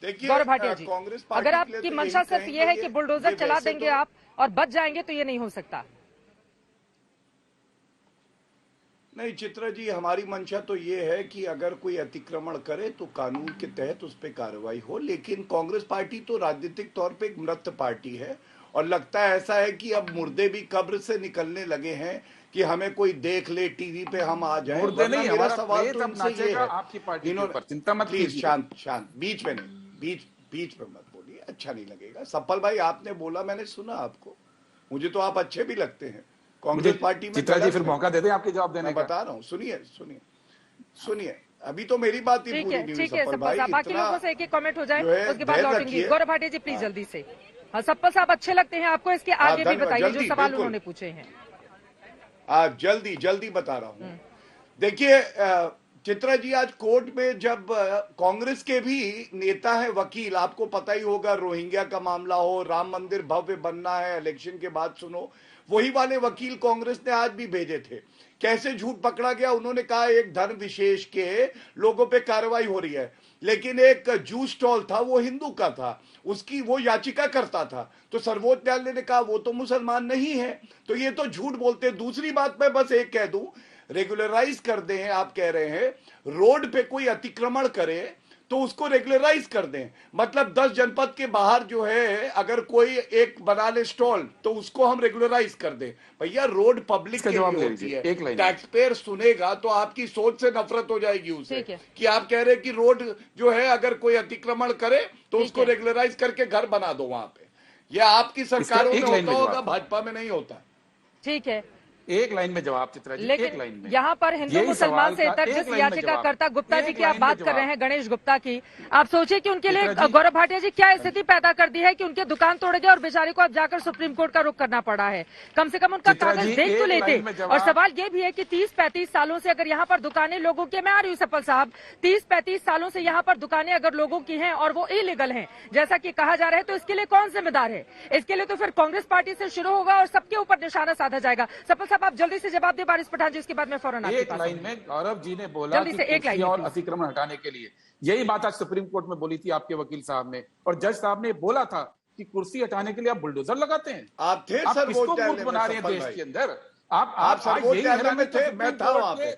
देखिए गौरव भाटिया जी, कांग्रेस अगर पार्टी के लिए आपकी तो मंशा यही सिर्फ ये है कि कहेंगे, बुलडोजर ये चला वैसे देंगे तो आप और बच जाएंगे, तो ये नहीं हो सकता। नहीं चित्रा जी, हमारी मंशा तो ये है कि अगर कोई अतिक्रमण करे तो कानून के तहत उस पर कार्रवाई हो, लेकिन कांग्रेस पार्टी तो राजनीतिक तौर पे एक मृत पार्टी है और लगता है ऐसा है कि अब मुर्दे भी कब्र से निकलने लगे हैं कि हमें कोई देख ले टीवी पे हम आ जाएं। मुर्दे वरना नहीं, मेरा हमारा सवाल प्रेत तो अब इनसे ये नाचेगा है, आपकी पार्टी के इन्होंने ऊपर, चिंता मत प्लीज कीजिए। शांत शांत, बीच में नहीं, बीच में मत बोलिए, अच्छा नहीं लगेगा। सप्पल भाई आपने बोला, मैंने सुना आपको, मुझे तो आप अच्छे भी लगते हैं मुझे कांग्रेस पार्टी में। चित्रा जी फिर मौका दे दें आपके जवाब देने मैं का। बता रहा हूँ, सुनिए सुनिए सुनिए, अभी तो मेरी बात ही पूरी नहीं हुई ठीक है सप्पल सप्पल भाई, साहब, बाकी इतना लोगों से एक एक कमेंट हो जाए, जो है उसके बाद धैर्य लौटेंगे। रखिए। गौरव भाटिया जी प्लीज जल्दी से। हाँ सप्पल साहब, अच्छे लगते हैं आपको, इसके आगे भी धन्यवाद, बताइए जो जल्दी, सवाल बिल्कुल। उन्होंने पूछे हैं। जल्दी बता रहा हूँ। देखिए चित्रा जी, आज कोर्ट में जब कांग्रेस के भी नेता है वकील, आपको पता ही होगा, रोहिंग्या का मामला हो, राम मंदिर भव्य बनना है, इलेक्शन के बाद सुनो, वही वाले वकील कांग्रेस ने आज भी भेजे थे। कैसे झूठ पकड़ा गया, उन्होंने कहा एक धर्म विशेष के लोगों पे कार्रवाई हो रही है, लेकिन एक जूस स्टॉल था वो हिंदू का था, उसकी वो याचिका करता था, तो सर्वोच्च न्यायालय ने कहा वो तो मुसलमान नहीं है, तो ये तो झूठ बोलते। दूसरी बात मैं बस एक कह दूं, रेगुलराइज कर दें, आप कह रहे हैं रोड पे कोई अतिक्रमण करे तो उसको रेगुलराइज कर दें, मतलब 10 जनपद के बाहर जो है अगर कोई एक बना ले स्टॉल तो उसको हम रेगुलराइज कर दें। भैया रोड पब्लिक के लिए होती है, टैक्स पेयर सुनेगा तो आपकी सोच से नफरत हो जाएगी उसे, कि आप कह रहे हैं कि रोड जो है अगर कोई अतिक्रमण करे तो उसको रेगुलराइज करके घर बना दो वहां पे। यह आपकी सरकारों में होता होगा, भाजपा में नहीं होता। ठीक है, एक लाइन में जवाब चित्रा जी, एक लाइन में। यहाँ पर हिंदू मुसलमान से इतर जिस याचिकाकर्ता गुप्ता जी की आप बात कर रहे हैं, गणेश गुप्ता की, आप सोचिए कि उनके लिए गौरव भाटिया जी क्या स्थिति पैदा कर दी है कि उनके दुकान तोड़ गए और बेचारे को अब जाकर सुप्रीम कोर्ट का रुख करना पड़ा है। कम से कम उनका कागज देख तो लेते। और सवाल ये भी है कि 30-35 सालों से अगर यहाँ पर दुकानें लोगों की, मैं आ रही हूँ सप्पल साहब, 30-35 सालों से यहाँ पर दुकानें अगर लोगों की हैं और वो इलीगल हैं जैसा कि कहा जा रहा है, तो इसके लिए कौन जिम्मेदार है? इसके लिए तो फिर कांग्रेस पार्टी से शुरू होगा और सबके ऊपर निशाना साधा जाएगा। सप्पल साहब आप जल्दी से जवाब दे बारिश पठान जी, उसके बाद में फौरन आपके एक पास। लाइन में गौरव जी ने बोला कि कुर्सी और अतिक्रमण हटाने के लिए, यही बात आज सुप्रीम कोर्ट में बोली थी आपके वकील साहब ने, और जज साहब ने बोला था कि कुर्सी हटाने के लिए आप बुलडोजर लगाते हैं। आप थे किसको मूर्ख बना रहे हैं देश के अंदर? आप सर्वोच्च न्यायालय में थे, मैं था वहां पे,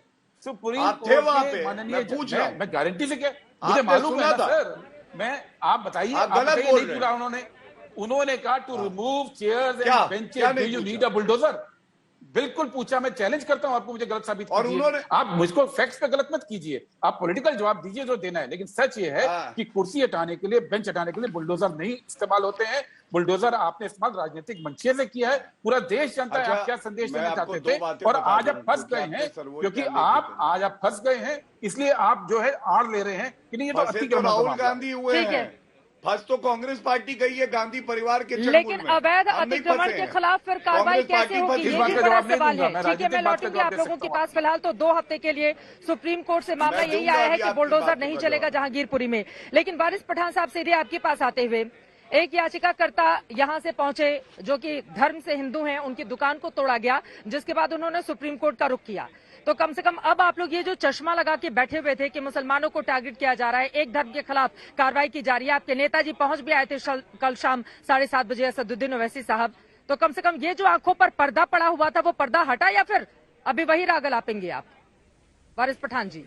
सुप्रीम आप थे वहां पे, माननीय, पूछ रहा हूं, मैं गारंटी से क्या, मुझे मालूम है सर, मैं, आप बताइए, आप गलत बोल रहे हैं। उन्होंने कहा to remove chairs and benches, do you need a bulldozer? बिल्कुल पूछा, मैं चैलेंज करता हूं आपको, मुझे गलत साबित और कीजिए। आप मुझको फैक्ट्स पे गलत मत कीजिए, आप पॉलिटिकल जवाब दीजिए जो देना है, लेकिन सच ये है कि कुर्सी हटाने के लिए, बेंच हटाने के लिए बुलडोजर नहीं इस्तेमाल होते हैं। बुलडोजर आपने इस्तेमाल राजनीतिक मंशे से किया है, पूरा देश जानता है आप क्या संदेश देना चाहते थे, और आज आप फंस गए हैं, क्योंकि आज आप फंस गए हैं, इसलिए आप जो है आड़ ले रहे हैं कि नहीं ये तो अतिक्रमण। राहुल गांधी हुए हैं, फंस तो कांग्रेस पार्टी गई है गांधी परिवार के चंगुल में। लेकिन अवैध अतिक्रमण के खिलाफ फिर कार्रवाई कैसे होगी, ये भी बड़ा सवाल है। ठीक है, मैं लौटूंगी आप लोगों के पास। फिलहाल तो 2 हफ्ते के लिए सुप्रीम कोर्ट से मामला यही आया है कि बुलडोजर नहीं चलेगा जहांगीरपुरी में। लेकिन बारिश पठान साहब सीधे आपके पास आते हुए, एक याचिकाकर्ता यहां से पहुंचे जो कि धर्म से हिंदू हैं, उनकी दुकान को तोड़ा गया, जिसके बाद उन्होंने सुप्रीम कोर्ट का रुख किया। तो कम से कम अब आप लोग ये जो चश्मा लगा के बैठे हुए थे कि मुसलमानों को टारगेट किया जा रहा है, एक धर्म के खिलाफ कार्रवाई की जा रही है, आपके नेताजी पहुंच भी आए थे कल शाम 7:30 बजे, असदुद्दीन ओवैसी साहब, तो कम से कम ये जो आंखों पर पर्दा पड़ा हुआ था वो पर्दा हटा या फिर अभी वही राग लापेंगे आप? वारिस पठान जी।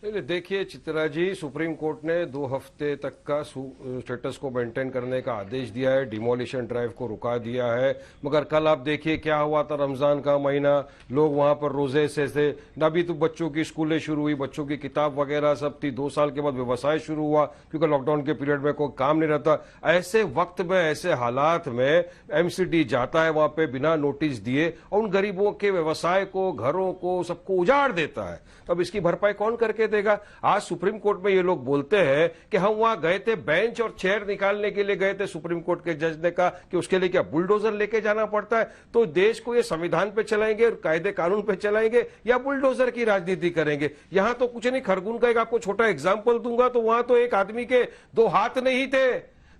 देखिए चित्रा जी, सुप्रीम कोर्ट ने 2 हफ्ते तक का स्टेटस को मेंटेन करने का आदेश दिया है, डिमोलिशन ड्राइव को रुका दिया है, मगर कल आप देखिए क्या हुआ था। रमजान का महीना, लोग वहां पर रोजे से थे, अभी तो बच्चों की स्कूलें शुरू हुई, बच्चों की किताब वगैरह सब थी, 2 साल के बाद व्यवसाय शुरू हुआ क्योंकि लॉकडाउन के पीरियड में कोई काम नहीं रहता। ऐसे वक्त में, ऐसे हालात में एमसीडी जाता है वहां पे बिना नोटिस दिए और उन गरीबों के व्यवसाय को, घरों को, सबको उजाड़ देता है। अब इसकी भरपाई कौन करके देगा? आज सुप्रीम कोर्ट में ये लोग बोलते हैं कि हम वहां गए थे, बेंच और चेयर निकालने के लिए गए थे, सुप्रीम कोर्ट के जज ने कहा कि उसके लिए क्या बुलडोजर लेके जाना पड़ता है? तो देश को ये संविधान पे चलाएंगे और कायदे कानून पे चलाएंगे या बुलडोजर की राजनीति करेंगे? यहां तो कुछ नहीं। खरगोन का एक आपको छोटा एग्जाम्पल दूंगा, तो वहां तो एक आदमी के 2 हाथ नहीं थे,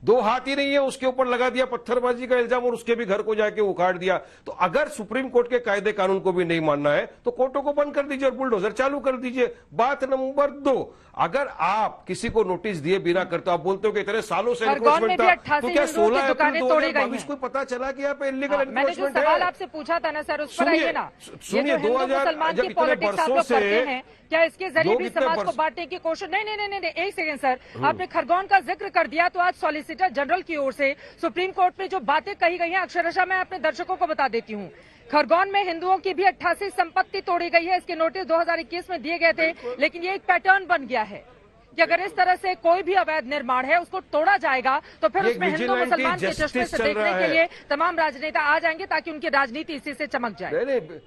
दो हाथ ही नहीं है, उसके ऊपर लगा दिया पत्थरबाजी का इल्जाम और उसके भी घर को जाके उखाड़ दिया। तो अगर सुप्रीम कोर्ट के कायदे कानून को भी नहीं मानना है तो कोर्टों को बंद कर दीजिए और बुलडोजर चालू कर दीजिए। बात नंबर 2, अगर आप किसी को नोटिस दिए बिना करते, आप बोलते हो कि इतने सालों से एनक्रोचमेंट था, तो क्या 16 अप्रैल 2022 को पता चला कि यहाँ पे इलीगल एनक्रोचमेंट है? सवाल आपसे पूछा था ना सर, उस पर आइए ना। सुनिए, 2000 जब इतने बरसों से क्या इसके जरिए भी समाज को बांटने की कोशिश? नहीं, एक सेकंड सर, आपने खरगोन का जिक्र कर दिया तो आज सॉलिसिटर जनरल की ओर से सुप्रीम कोर्ट में जो बातें कही गई हैं, अक्षरशः मैं अपने दर्शकों को बता देती हूँ। खरगोन में हिंदुओं की भी 88 संपत्ति तोड़ी गई है। इसके नोटिस 2021 में दिए गए थे, लेकिन ये एक पैटर्न बन गया है कि अगर इस तरह से कोई भी अवैध निर्माण है उसको तोड़ा जाएगा तो फिर उसमें हिंदू मुसलमान के चश्मे से देखने के लिए तमाम राजनेता आ जाएंगे ताकि उनकी राजनीति इसी से चमक जाए।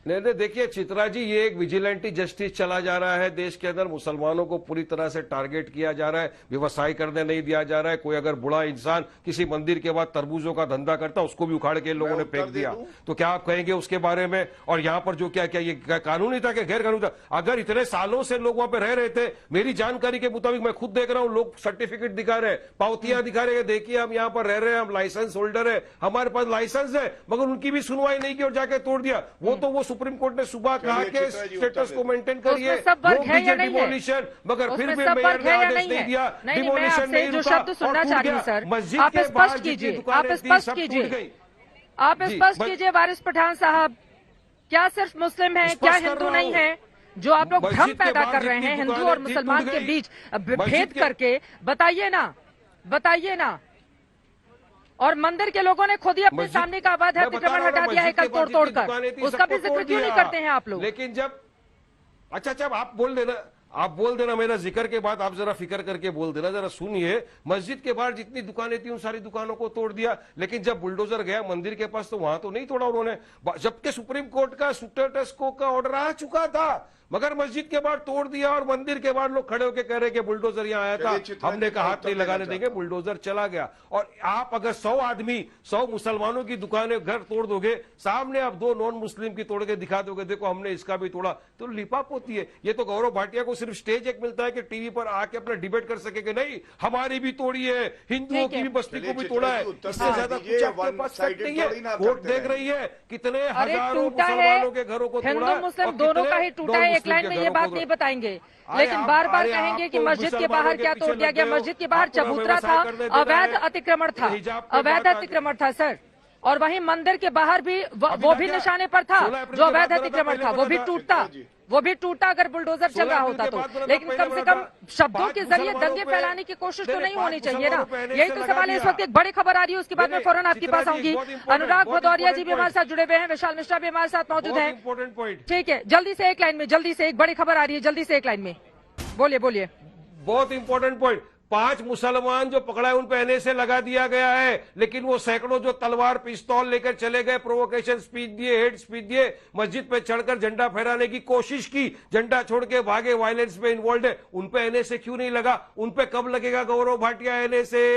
नहीं, देखिए चित्रा जी, ये एक विजिलेंटी जस्टिस चला जा रहा है देश के अंदर। मुसलमानों को पूरी तरह से टारगेट किया जा रहा है, व्यवसाय करने नहीं दिया जा रहा है। कोई अगर बुरा इंसान किसी मंदिर के बाद तरबूजों का धंधा करता, उसको भी उखाड़ के इन लोगों ने फेंक दिया। तो क्या आप कहेंगे उसके बारे में? और यहाँ पर जो क्या ये कानूनी था कि गैर कानूनी था? अगर इतने सालों से लोग वहां पर रह रहे थे, मेरी जानकारी के मुताबिक, मैं खुद देख रहा हूँ, लोग सर्टिफिकेट दिखा रहे हैं, पावतियां दिखा रहे हैं, देखिए हम यहाँ पर रह रहे हैं, हम लाइसेंस होल्डर है, हमारे पास लाइसेंस है, मगर उनकी भी सुनवाई नहीं की और जाके तोड़ दिया। वो तो वो सुप्रीम कोर्ट ने सुबह कहा कि स्टेटस को मेंटेन करिए, डिमोलिशन, मगर फिर भी मेयर ने आदेश नहीं दिया, डिमोलिशन नहीं रुका। जो शब्द सुनना चाह रही हूं सर, आप स्पष्ट कीजिए, आप स्पष्ट कीजिए वारिस पठान साहब, क्या सिर्फ मुस्लिम है, क्या हिंदू नहीं है? जो आप लोग भ्रम पैदा कर रहे हैं हिंदू और मुसलमान के बीच भेद करके, बताइए ना। और मंदिर के लोगों ने खुद ही अपने सामने का अवैध अतिक्रमण हटा दिया है कल तोड़कर, उसका भी जिक्र क्यों नहीं करते हैं आप लोग? लेकिन जब अच्छा आप बोल देना मेरा जिक्र के बाद आप जरा फिक्र करके बोल देना, जरा सुनिए। मस्जिद के बाहर जितनी दुकानें थी उन सारी दुकानों को तोड़ दिया, लेकिन जब बुलडोजर गया मंदिर के पास तो वहां तो नहीं तोड़ा उन्होंने, जबकि सुप्रीम कोर्ट का स्टेटस को का ऑर्डर आ चुका था, मगर मस्जिद के बाहर तोड़ दिया और मंदिर के बाहर लोग खड़े होकर कह रहे कि बुलडोजर यहाँ आया था, हमने कहा हाथ नहीं लगाने देंगे, बुलडोजर चला गया। और आप अगर 100 आदमी 100 मुसलमानों की दुकानें घर तोड़ दोगे, सामने आप 2 नॉन मुस्लिम की तोड़ के दिखा दोगे, देखो हमने इसका भी तोड़ा, तो लिपाप होती है। ये तो गौरव भाटिया को सिर्फ स्टेज एक मिलता है कि टीवी पर आके अपना डिबेट कर सके कि नहीं हमारी भी तोड़ी है, हिंदुओं की भी बस्ती को भी तोड़ा है, इससे ज्यादा कुछ आपके पास फैक्ट नहीं है। कोर्ट देख रही है कितने हजारों मुसलमानों के घरों को तोड़ा, हिंदू मुस्लिम दोनों का ही टूटा है। एक लाइन में ये बात नहीं बताएंगे, लेकिन बार बार कहेंगे कि मस्जिद के बाहर क्या तोड़ दिया गया। मस्जिद के बाहर चबूतरा था, अवैध अतिक्रमण था सर। और वहीं मंदिर के बाहर भी वो भी निशाने पर था जो अवैध अतिक्रमण था, वो भी टूटा अगर बुलडोजर चल रहा होता तो। लेकिन कम से कम शब्दों के जरिए दंगे फैलाने की कोशिश तो नहीं होनी चाहिए ना। यही तो सवाल है। इस वक्त एक बड़ी खबर आ रही है, उसके बाद मैं फौरन आपके पास आऊंगी। अनुराग भदौरिया जी भी हमारे साथ जुड़े हुए हैं, विशाल मिश्रा भी हमारे साथ मौजूद है। ठीक है, जल्दी से एक लाइन में, जल्दी से, एक बड़ी खबर आ रही है, जल्दी से एक लाइन में बोलिए। बहुत इंपॉर्टेंट पॉइंट। 5 मुसलमान जो पकड़ा है उन पे एनएसए लगा दिया गया है, लेकिन वो सैकड़ों जो तलवार पिस्तौल लेकर चले गए, प्रोवोकेशन स्पीच दिए, हेट स्पीच दिए, मस्जिद पे चढ़कर झंडा फहराने की कोशिश की, झंडा छोड़ के भागे, वायलेंस में इन्वॉल्व है, उन पे एनएसए क्यों नहीं लगा? उन पे कब लगेगा गौरव भाटिया एनएसए?